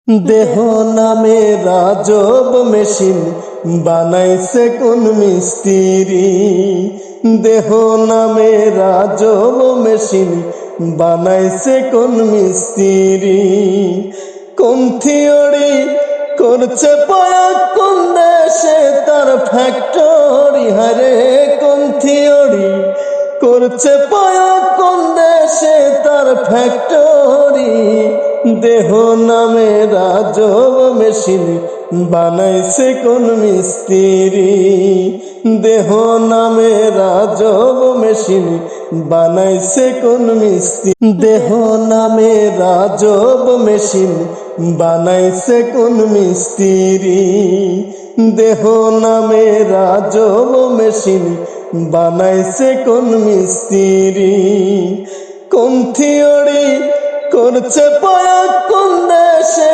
দেহ নামে রাজব মেশিন বানাইছে কোন মিস্ত্রি। দেহ নামে রাজব মেশিন বানাইছে কোন মিস্ত্রি। কোন থিওরি করছে প্রয়োগ কোন দেশে তার ফ্যাক্টরি। হারে কোন থিওরি করছে প্রয়োগ কোন দেশে তার ফ্যাক্টরি। দেহ নামে রাজব মেশিন বানাইছে কোন মিস্ত্রি। দেহ নামে রাজব মেশিন বানাইছে কোন মিস্ত্রি। দেহ নামে রাজব মেশিন বানাইছে কোন মিস্ত্রি। দেহ নামে রাজব মেশিন বানাইছে কোন মিস্ত্রি। কোন থিওরি করছে প্রয়োগ কোন দেশে